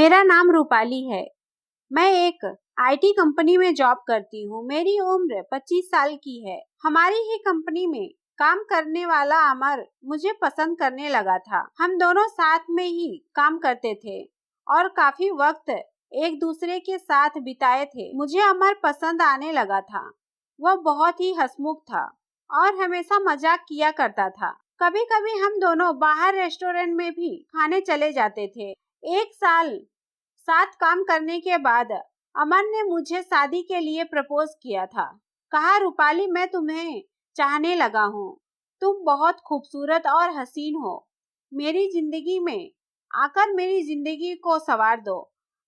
मेरा नाम रूपाली है। मैं एक आईटी कंपनी में जॉब करती हूँ। मेरी उम्र 25 साल की है। हमारी ही कंपनी में काम करने वाला अमर मुझे पसंद करने लगा था। हम दोनों साथ में ही काम करते थे और काफी वक्त एक दूसरे के साथ बिताए थे। मुझे अमर पसंद आने लगा था। वह बहुत ही हंसमुख था और हमेशा मजाक किया करता था। कभी कभी हम दोनों बाहर रेस्टोरेंट में भी खाने चले जाते थे। एक साल साथ काम करने के बाद अमन ने मुझे शादी के लिए प्रपोज किया था। कहा, रूपाली, मैं तुम्हें चाहने लगा हूँ। तुम बहुत खूबसूरत और हसीन हो। मेरी जिंदगी में आकर मेरी जिंदगी को संवार दो।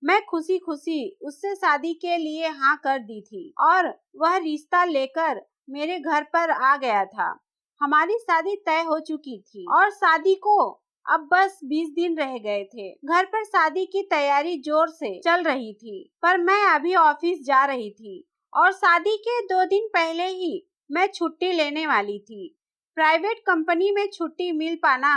मैं खुशी खुशी उससे शादी के लिए हाँ कर दी थी और वह रिश्ता लेकर मेरे घर पर आ गया था। हमारी शादी तय हो चुकी थी और शादी को अब बस 20 दिन रह गए थे। घर पर शादी की तैयारी जोर से चल रही थी, पर मैं अभी ऑफिस जा रही थी और शादी के 2 दिन पहले ही मैं छुट्टी लेने वाली थी। प्राइवेट कंपनी में छुट्टी मिल पाना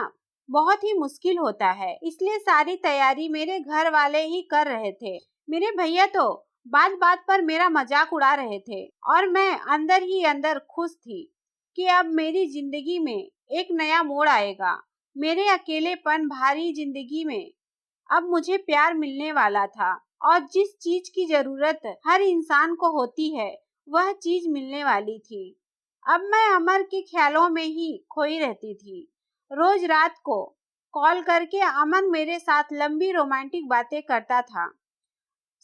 बहुत ही मुश्किल होता है, इसलिए सारी तैयारी मेरे घर वाले ही कर रहे थे। मेरे भैया तो बात बात पर मेरा मजाक उड़ा रहे थे और मैं अंदर ही अंदर खुश थी कि अब मेरी जिंदगी में एक नया मोड़ आएगा। मेरे अकेलेपन भारी जिंदगी में अब मुझे प्यार मिलने वाला था और जिस चीज की जरूरत हर इंसान को होती है वह चीज मिलने वाली थी। अब मैं अमर के ख्यालों में ही खोई रहती थी। रोज रात को कॉल करके अमन मेरे साथ लंबी रोमांटिक बातें करता था,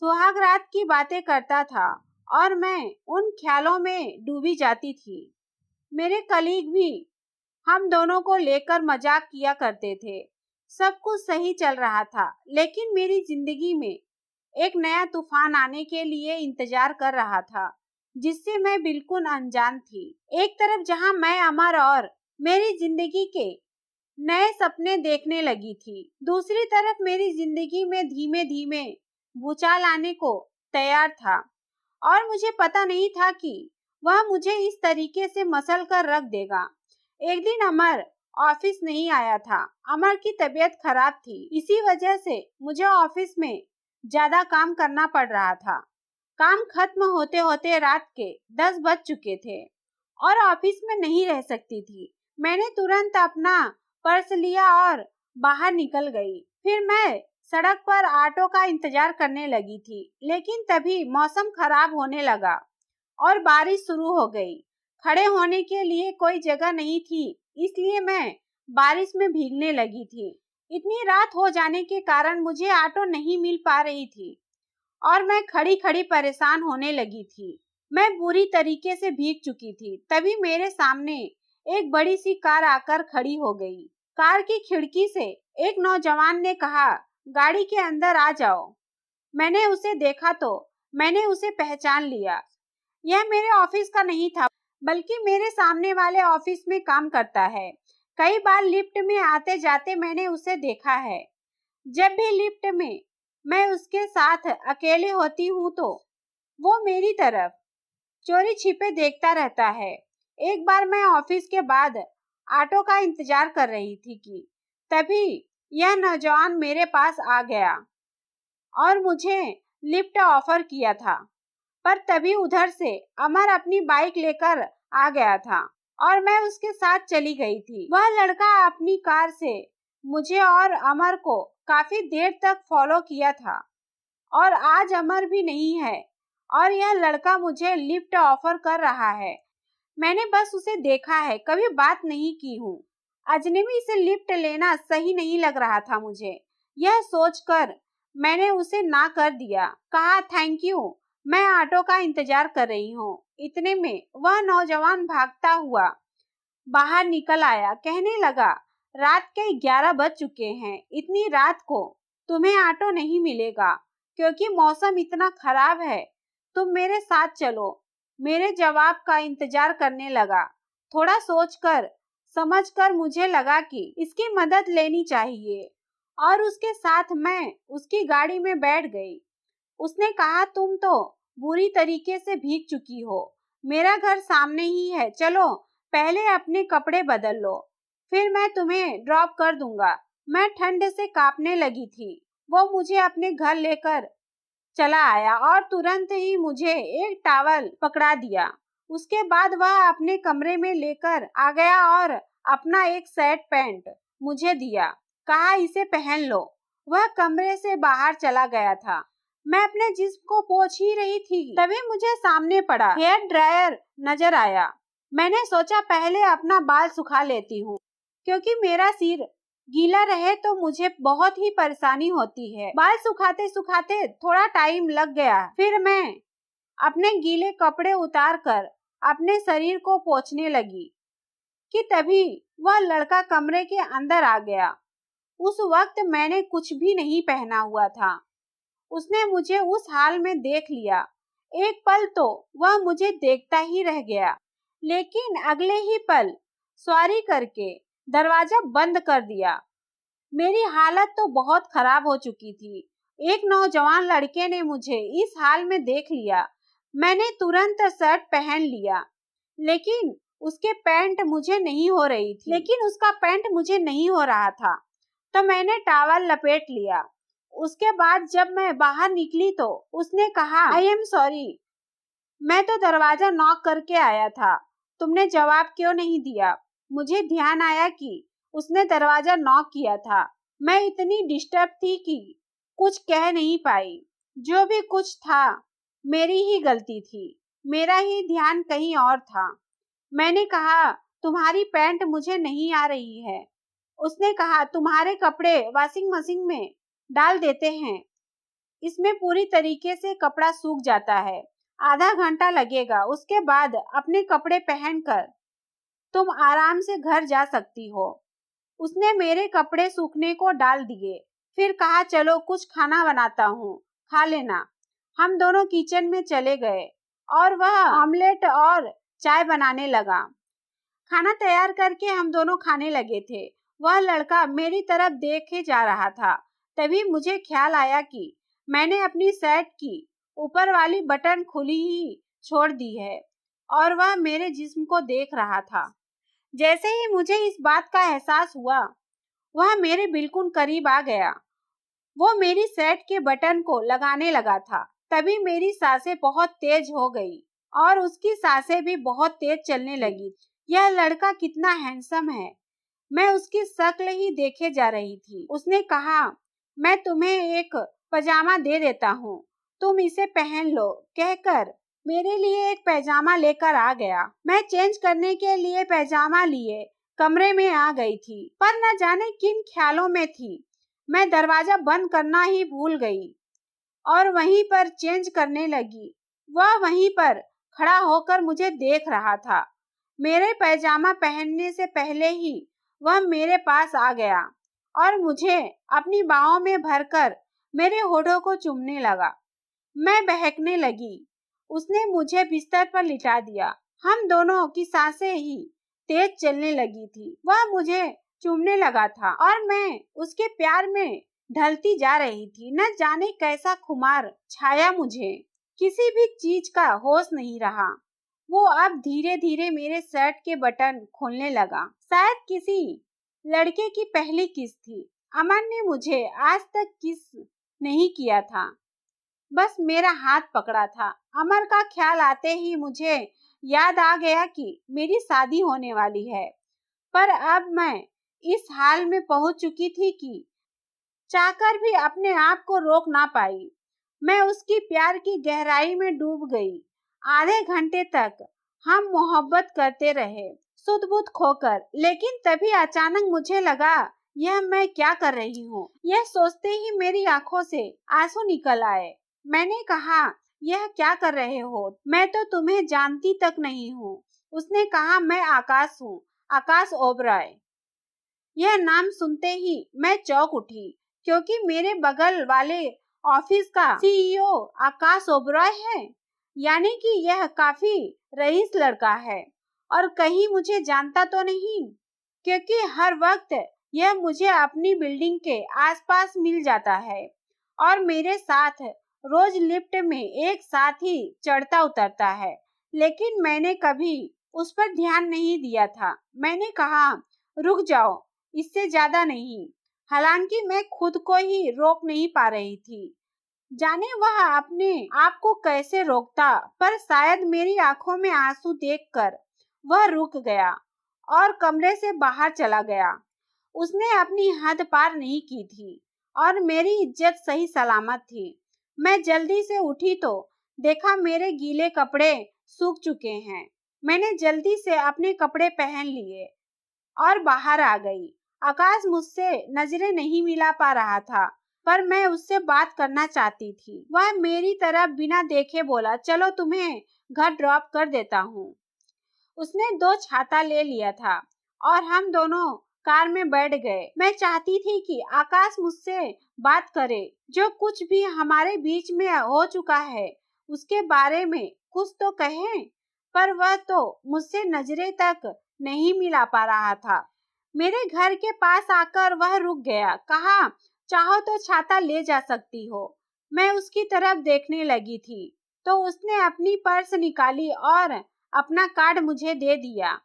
सुहाग रात की बातें करता था और मैं उन ख्यालों में डूबी जाती थी। मेरे कलीग भी हम दोनों को लेकर मजाक किया करते थे। सब कुछ सही चल रहा था, लेकिन मेरी जिंदगी में एक नया तूफान आने के लिए इंतजार कर रहा था, जिससे मैं बिल्कुल अनजान थी। एक तरफ जहां मैं अमर और मेरी जिंदगी के नए सपने देखने लगी थी, दूसरी तरफ मेरी जिंदगी में धीमे धीमे भूचाल आने को तैयार था और मुझे पता नहीं था कि वह मुझे इस तरीके से मसल कर रख देगा। एक दिन अमर ऑफिस नहीं आया था। अमर की तबीयत खराब थी, इसी वजह से मुझे ऑफिस में ज्यादा काम करना पड़ रहा था। काम खत्म होते होते रात के 10 बज चुके थे और ऑफिस में नहीं रह सकती थी। मैंने तुरंत अपना पर्स लिया और बाहर निकल गई। फिर मैं सड़क पर ऑटो का इंतजार करने लगी थी, लेकिन तभी मौसम खराब होने लगा और बारिश शुरू हो गई। खड़े होने के लिए कोई जगह नहीं थी, इसलिए मैं बारिश में भीगने लगी थी। इतनी रात हो जाने के कारण मुझे ऑटो नहीं मिल पा रही थी और मैं खड़ी खड़ी परेशान होने लगी थी। मैं बुरी तरीके से भीग चुकी थी। तभी मेरे सामने एक बड़ी सी कार आकर खड़ी हो गई। कार की खिड़की से एक नौजवान ने कहा, गाड़ी के अंदर आ जाओ। मैंने उसे देखा तो मैंने उसे पहचान लिया। यह मेरे ऑफिस का नहीं था, बल्कि मेरे सामने वाले ऑफिस में काम करता है। कई बार लिफ्ट में आते जाते मैंने उसे देखा है। जब भी लिफ्ट में मैं उसके साथ अकेले होती हूँ तो वो मेरी तरफ चोरी छिपे देखता रहता है। एक बार मैं ऑफिस के बाद ऑटो का इंतजार कर रही थी कि तभी यह नौजवान मेरे पास आ गया और मुझे लिफ्ट ऑफर किया था। पर तभी उधर से अमर अपनी बाइक लेकर आ गया था और मैं उसके साथ चली गई थी। वह लड़का अपनी कार से मुझे और अमर को काफी देर तक फॉलो किया था और आज अमर भी नहीं है और यह लड़का मुझे लिफ्ट ऑफर कर रहा है। मैंने बस उसे देखा है, कभी बात नहीं की हूँ। अजनबी से लिफ्ट लेना सही नहीं लग रहा था मुझे। यह सोचकर मैंने उसे ना कर दिया, कहा थैंक यू, मैं ऑटो का इंतजार कर रही हूँ। इतने में वह नौजवान भागता हुआ बाहर निकल आया, कहने लगा, रात के 11 बज चुके हैं। इतनी रात को तुम्हें ऑटो नहीं मिलेगा क्योंकि मौसम इतना खराब है। तुम मेरे साथ चलो। मेरे जवाब का इंतजार करने लगा। थोड़ा सोचकर समझकर मुझे लगा कि इसकी मदद लेनी चाहिए और उसके साथ मैं उसकी गाड़ी में बैठ गई। उसने कहा, तुम तो बुरी तरीके से भीग चुकी हो। मेरा घर सामने ही है, चलो पहले अपने कपड़े बदल लो, फिर मैं तुम्हें ड्रॉप कर दूंगा। मैं ठंड से कांपने लगी थी। वो मुझे अपने घर लेकर चला आया और तुरंत ही मुझे एक टॉवल पकड़ा दिया। उसके बाद वह अपने कमरे में लेकर आ गया और अपना एक शर्ट पैंट मुझे दिया, कहा इसे पहन लो। वह कमरे से बाहर चला गया था। मैं अपने जिस्म को पोंछ ही रही थी, तभी मुझे सामने पड़ा हेयर ड्रायर नजर आया। मैंने सोचा पहले अपना बाल सुखा लेती हूँ, क्योंकि मेरा सिर गीला रहे तो मुझे बहुत ही परेशानी होती है। बाल सुखाते सुखाते थोड़ा टाइम लग गया। फिर मैं अपने गीले कपड़े उतार कर अपने शरीर को पोंछने लगी कि तभी वह लड़का कमरे के अंदर आ गया। उस वक्त मैंने कुछ भी नहीं पहना हुआ था। उसने मुझे उस हाल में देख लिया। एक पल तो वह मुझे देखता ही रह गया, लेकिन अगले ही पल सॉरी करके दरवाजा बंद कर दिया। मेरी हालत तो बहुत खराब हो चुकी थी। एक नौजवान लड़के ने मुझे इस हाल में देख लिया। मैंने तुरंत शर्ट पहन लिया, लेकिन उसका पैंट मुझे नहीं हो रहा था, तो मैंने टॉवल लपेट लिया। उसके बाद जब मैं बाहर निकली तो उसने कहा, आई एम सॉरी, मैं तो दरवाजा नॉक करके आया था, तुमने जवाब क्यों नहीं दिया? मुझे ध्यान आया कि उसने दरवाजा नॉक किया था। मैं इतनी डिस्टर्ब थी कि कुछ कह नहीं पाई। जो भी कुछ था मेरी ही गलती थी, मेरा ही ध्यान कहीं और था। मैंने कहा, तुम्हारी पैंट मुझे नहीं आ रही है। उसने कहा, तुम्हारे कपड़े वॉशिंग मशीन में डाल देते हैं, इसमें पूरी तरीके से कपड़ा सूख जाता है, आधा घंटा लगेगा, उसके बाद अपने कपड़े पहनकर तुम आराम से घर जा सकती हो। उसने मेरे कपड़े सूखने को डाल दिए, फिर कहा, चलो कुछ खाना बनाता हूँ, खा लेना। हम दोनों किचन में चले गए और वह ऑमलेट और चाय बनाने लगा। खाना तैयार करके हम दोनों खाने लगे थे। वह लड़का मेरी तरफ देखे जा रहा था। तभी मुझे ख्याल आया कि मैंने अपनी शर्ट की ऊपर वाली बटन खुली ही छोड़ दी है और वह मेरे जिस्म को देख रहा था। जैसे ही मुझे इस बात का एहसास हुआ, वह मेरे बिल्कुल करीब आ गया। वो मेरी शर्ट के बटन को लगाने लगा था। तभी मेरी सांसें बहुत तेज हो गई और उसकी सांसें भी बहुत तेज चलने लगी। यह लड़का कितना हैंडसम है, मैं उसकी शक्ल ही देखे जा रही थी। उसने कहा, मैं तुम्हें एक पजामा दे देता हूँ, तुम इसे पहन लो, कहकर मेरे लिए एक पैजामा लेकर आ गया। मैं चेंज करने के लिए पैजामा लिए कमरे में आ गई थी, पर न जाने किन ख्यालों में थी। मैं दरवाजा बंद करना ही भूल गई और वहीं पर चेंज करने लगी। वह वहीं पर खड़ा होकर मुझे देख रहा था। मेरे पैजामा पहनने से पहले ही वह मेरे पास आ गया और मुझे अपनी बाहों में भरकर मेरे होठों को चूमने लगा। मैं बहकने लगी। उसने मुझे बिस्तर पर लिटा दिया। हम दोनों की सांसें ही तेज चलने लगी थी। वह मुझे चूमने लगा था और मैं उसके प्यार में ढलती जा रही थी। न जाने कैसा खुमार छाया मुझे, किसी भी चीज का होश नहीं रहा। वो अब धीरे धीरे मेरे शर्ट के बटन खोलने लगा। शायद किसी लड़के की पहली किस थी। अमन ने मुझे आज तक किस नहीं किया था, बस मेरा हाथ पकड़ा था। अमर का ख्याल आते ही मुझे याद आ गया कि मेरी शादी होने वाली है, पर अब मैं इस हाल में पहुंच चुकी थी कि चाहकर भी अपने आप को रोक ना पाई। मैं उसकी प्यार की गहराई में डूब गई। आधे घंटे तक हम मोहब्बत करते रहे, सुध-बुध खोकर, लेकिन तभी अचानक मुझे लगा, यह मैं क्या कर रही हूँ। यह सोचते ही मेरी आंखों से आंसू निकल आए। मैंने कहा, यह क्या कर रहे हो, मैं तो तुम्हें जानती तक नहीं हूँ। उसने कहा, मैं आकाश हूँ, आकाश ओबरॉय। यह नाम सुनते ही मैं चौंक उठी, क्योंकि मेरे बगल वाले ऑफिस का सीईओ आकाश ओबरॉय है। यानी कि यह काफी रईस लड़का है और कहीं मुझे जानता तो नहीं, क्योंकि हर वक्त यह मुझे अपनी बिल्डिंग के आसपास मिल जाता है और मेरे साथ रोज लिफ्ट में एक साथ ही चढ़ता उतरता है। लेकिन मैंने कभी उस पर ध्यान नहीं दिया था। मैंने कहा, रुक जाओ, इससे ज्यादा नहीं। हालांकि मैं खुद को ही रोक नहीं पा रही थी। जाने वह अपने आप को कैसे रोकता, पर शायद मेरी आंखों में आंसू देखकर वह रुक गया और कमरे से बाहर चला गया। उसने अपनी हद पार नहीं की थी और मेरी इज्जत सही सलामत थी। मैं जल्दी से उठी तो देखा मेरे गीले कपड़े सूख चुके हैं। मैंने जल्दी से अपने कपड़े पहन लिए और बाहर आ गई। आकाश मुझसे नजरें नहीं मिला पा रहा था, पर मैं उससे बात करना चाहती थी। वह मेरी तरफ बिना देखे बोला, चलो तुम्हें घर ड्रॉप कर देता हूँ। उसने 2 छाता ले लिया था और हम दोनों कार में बैठ गए। मैं चाहती थी कि आकाश मुझसे बात करे, जो कुछ भी हमारे बीच में हो चुका है उसके बारे में कुछ तो कहे, पर वह तो मुझसे नजरें तक नहीं मिला पा रहा था। मेरे घर के पास आकर वह रुक गया, कहा, चाहो तो छाता ले जा सकती हो। मैं उसकी तरफ देखने लगी थी तो उसने अपनी पर्स निकाली और अपना कार्ड मुझे दे दिया।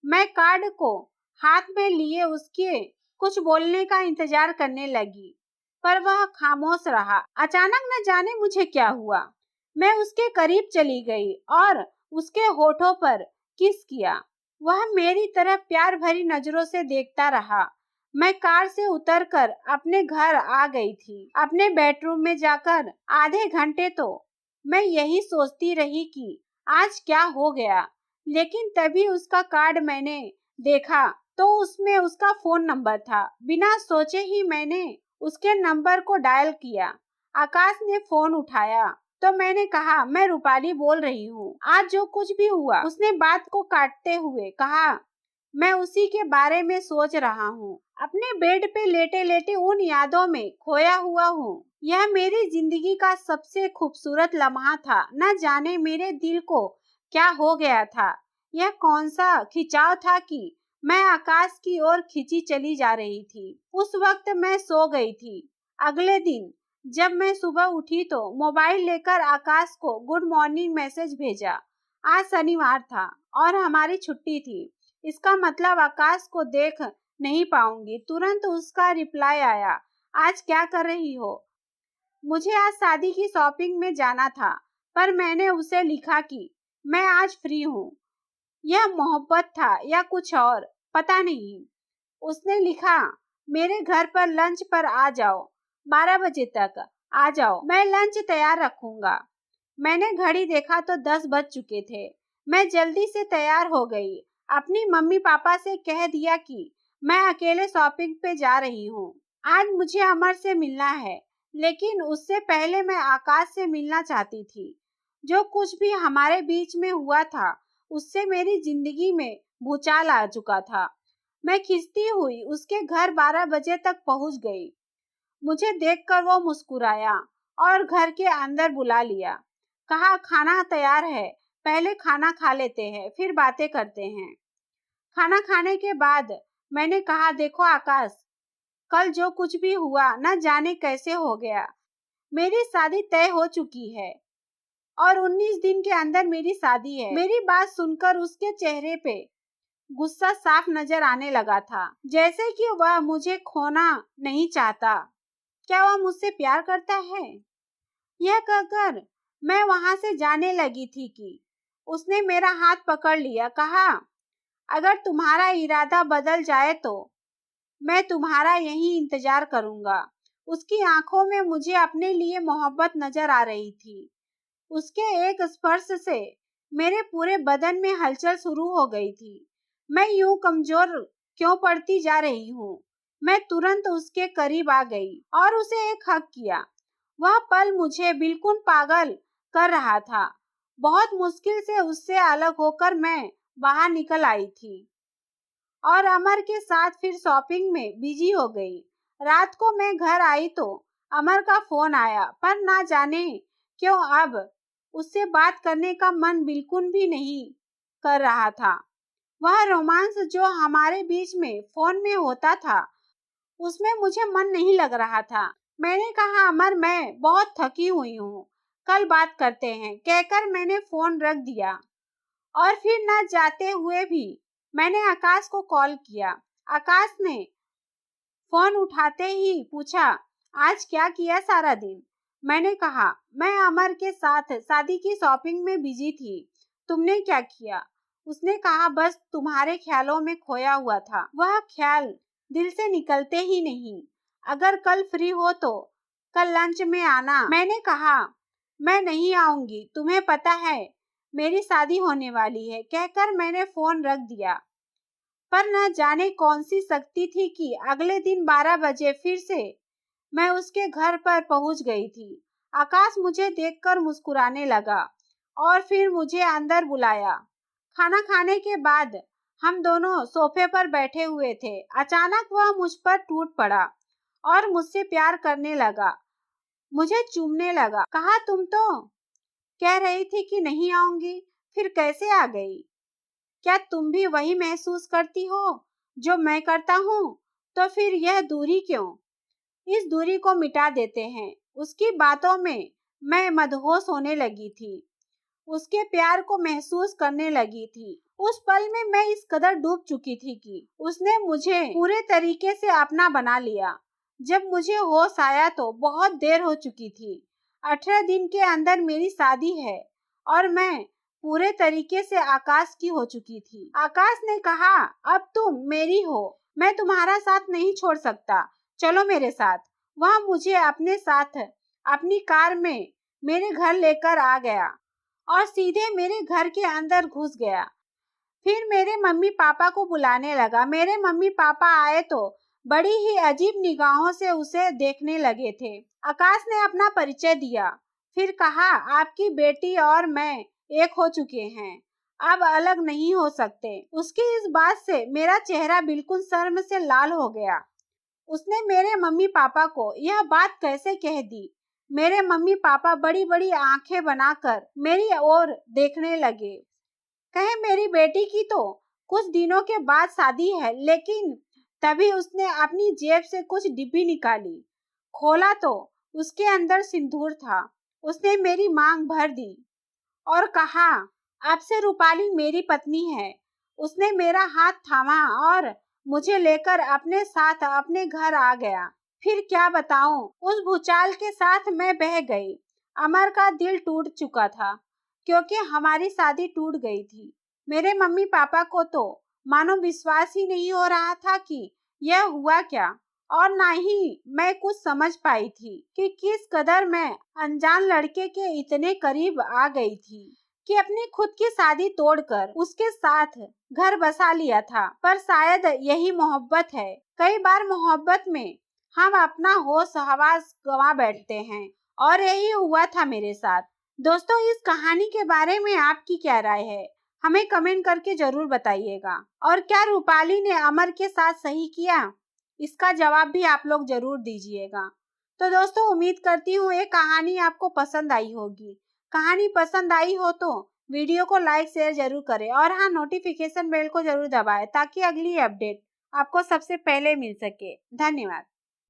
मैं कार्ड को हाथ में लिए उसके कुछ बोलने का इंतजार करने लगी, पर वह खामोश रहा। अचानक न जाने मुझे क्या हुआ, मैं उसके करीब चली गई और उसके होठों पर किस किया। वह मेरी तरफ प्यार भरी नजरों से देखता रहा। मैं कार से उतरकर अपने घर आ गई थी। अपने बेडरूम में जाकर आधे घंटे तो मैं यही सोचती रही कि आज क्या हो गया, लेकिन तभी उसका कार्ड मैंने देखा तो उसमें उसका फोन नंबर था। बिना सोचे ही मैंने उसके नंबर को डायल किया। आकाश ने फोन उठाया तो मैंने कहा, मैं रूपाली बोल रही हूँ, आज जो कुछ भी हुआ। उसने बात को काटते हुए कहा, मैं उसी के बारे में सोच रहा हूँ। अपने बेड पे लेटे लेटे उन यादों में खोया हुआ हूँ। यह मेरी जिंदगी का सबसे खूबसूरत लम्हा था। न जाने मेरे दिल को क्या हो गया था। यह कौन सा खिंचाव था कि मैं आकाश की ओर खिंची चली जा रही थी। उस वक्त मैं सो गई थी। अगले दिन जब मैं सुबह उठी तो मोबाइल लेकर आकाश को गुड मॉर्निंग मैसेज भेजा। आज शनिवार था और हमारी छुट्टी थी। इसका मतलब आकाश को देख नहीं पाऊंगी। तुरंत उसका रिप्लाई आया, आज क्या कर रही हो? मुझे आज शादी की शॉपिंग में जाना था, पर मैंने उसे लिखा कि मैं आज फ्री हूँ। यह मोहब्बत था या कुछ और, पता नहीं। उसने लिखा, मेरे घर पर लंच पर आ जाओ, 12 बजे तक आ जाओ, मैं लंच तैयार रखूंगा। मैंने घड़ी देखा तो 10 बज चुके थे। मैं जल्दी से तैयार हो गई। अपनी मम्मी पापा से कह दिया कि मैं अकेले शॉपिंग पे जा रही हूँ। आज मुझे अमर से मिलना है, लेकिन उससे पहले मैं आकाश से मिलना चाहती थी। जो कुछ भी हमारे बीच में हुआ था उससे मेरी जिंदगी में भूचाल आ चुका था। मैं खिंचती हुई उसके घर 12 बजे तक पहुंच गई। मुझे देखकर वो मुस्कुराया और घर के अंदर बुला लिया। कहा, खाना तैयार है, पहले खाना खा लेते हैं, फिर बातें करते हैं। खाना खाने के बाद मैंने कहा, देखो आकाश, कल जो कुछ भी हुआ न जाने कैसे हो गया। मेरी शादी तय हो चुकी है और 19 दिन के अंदर मेरी शादी है। मेरी बात सुनकर उसके चेहरे पे गुस्सा साफ नजर आने लगा था, जैसे कि वह मुझे खोना नहीं चाहता। क्या वह मुझसे प्यार करता है? यह कहकर मैं वहां से जाने लगी थी कि उसने मेरा हाथ पकड़ लिया। कहा, अगर तुम्हारा इरादा बदल जाए तो मैं तुम्हारा यही इंतजार करूंगा। उसकी आंखों में मुझे अपने लिए मोहब्बत नजर आ रही थी। उसके एक स्पर्श से मेरे पूरे बदन में हलचल शुरू हो गई थी। मैं यूं कमजोर क्यों पड़ती जा रही हूँ? मैं तुरंत उसके करीब आ गई और उसे एक हग किया। वह पल मुझे बिल्कुल पागल कर रहा था। बहुत मुश्किल से उससे अलग होकर मैं बाहर निकल आई थी और अमर के साथ फिर शॉपिंग में बिजी हो गई। रात को मैं घर आई तो अमर का फोन आया, पर ना जाने क्यों अब उससे बात करने का मन बिल्कुल भी नहीं कर रहा था। वह रोमांस जो हमारे बीच में फोन में होता था उसमें मुझे मन नहीं लग रहा था। मैंने कहा, अमर, मैं बहुत थकी हुई हूँ, कल बात करते हैं, कहकर मैंने फोन रख दिया और फिर न जाते हुए भी मैंने आकाश को कॉल किया। आकाश ने फोन उठाते ही पूछा, आज क्या किया सारा दिन? मैंने कहा, मैं अमर के साथ शादी की शॉपिंग में बिजी थी। तुमने क्या किया? उसने कहा, बस तुम्हारे ख्यालों में खोया हुआ था। वह ख्याल दिल से निकलते ही नहीं। अगर कल फ्री हो तो कल लंच में आना। मैंने कहा, मैं नहीं आऊंगी, तुम्हें पता है मेरी शादी होने वाली है। कहकर मैंने फोन रख दिया। पर न जाने कौन सी शक्ति थी कि अगले दिन 12 बजे फिर से मैं उसके घर पर पहुंच गई थी। आकाश मुझे देखकर मुस्कुराने लगा और फिर मुझे अंदर बुलाया। खाना खाने के बाद हम दोनों सोफे पर बैठे हुए थे। अचानक वह मुझ पर टूट पड़ा और मुझसे प्यार करने लगा, मुझे चूमने लगा। कहा, तुम तो कह रही थी कि नहीं आऊंगी, फिर कैसे आ गई? क्या तुम भी वही महसूस करती हो जो मैं करता हूँ? तो फिर यह दूरी क्यों? इस दूरी को मिटा देते हैं। उसकी बातों में मैं मदहोश होने लगी थी, उसके प्यार को महसूस करने लगी थी। उस पल में मैं इस कदर डूब चुकी थी कि उसने मुझे पूरे तरीके से अपना बना लिया। जब मुझे होश आया तो बहुत देर हो चुकी थी। 18 दिन के अंदर मेरी शादी है और मैं पूरे तरीके से आकाश की हो चुकी थी। आकाश ने कहा, अब तुम मेरी हो, मैं तुम्हारा साथ नहीं छोड़ सकता, चलो मेरे साथ। वह मुझे अपने साथ अपनी कार में मेरे घर लेकर आ गया और सीधे मेरे घर के अंदर घुस गया। फिर मेरे मम्मी पापा को बुलाने लगा। मेरे मम्मी पापा आए तो बड़ी ही अजीब निगाहों से उसे देखने लगे थे। आकाश ने अपना परिचय दिया, फिर कहा, आपकी बेटी और मैं एक हो चुके हैं, अब अलग नहीं हो सकते। उसकी इस बात से मेरा चेहरा बिल्कुल शर्म से लाल हो गया। उसने मेरे मम्मी पापा को यह बात कैसे कह दी? मेरे मम्मी पापा बड़ी बड़ी आंखें बनाकर मेरी ओर देखने लगे। कहे, मेरी बेटी की तो कुछ दिनों के बाद शादी है। लेकिन तभी उसने अपनी जेब से कुछ डिब्बी निकाली। खोला तो उसके अंदर सिंदूर था। उसने मेरी मांग भर दी और कहा, अब से रूपाली मेरी पत्नी है। उसने मेरा हाथ थामा और मुझे लेकर अपने साथ अपने घर आ गया। फिर क्या बताऊं, उस भूचाल के साथ मैं बह गई। अमर का दिल टूट चुका था क्योंकि हमारी शादी टूट गई थी। मेरे मम्मी पापा को तो मानो विश्वास ही नहीं हो रहा था कि यह हुआ क्या, और ना ही मैं कुछ समझ पाई थी कि किस कदर मैं अनजान लड़के के इतने करीब आ गई थी कि अपनी खुद की शादी तोड़कर उसके साथ घर बसा लिया था। पर शायद यही मोहब्बत है। कई बार मोहब्बत में हम अपना होश हवास गंवा बैठते हैं और यही हुआ था मेरे साथ। दोस्तों, इस कहानी के बारे में आपकी क्या राय है? हमें कमेंट करके जरूर बताइएगा। और क्या रूपाली ने अमर के साथ सही किया? इसका जवाब भी आप लोग जरूर दीजिएगा। तो दोस्तों, उम्मीद करती हूँ ये कहानी आपको पसंद आई होगी। कहानी पसंद आई हो तो वीडियो को लाइक शेयर जरूर करें और हाँ, नोटिफिकेशन बेल को जरूर दबाएं ताकि अगली अपडेट आपको सबसे पहले मिल सके। धन्यवाद।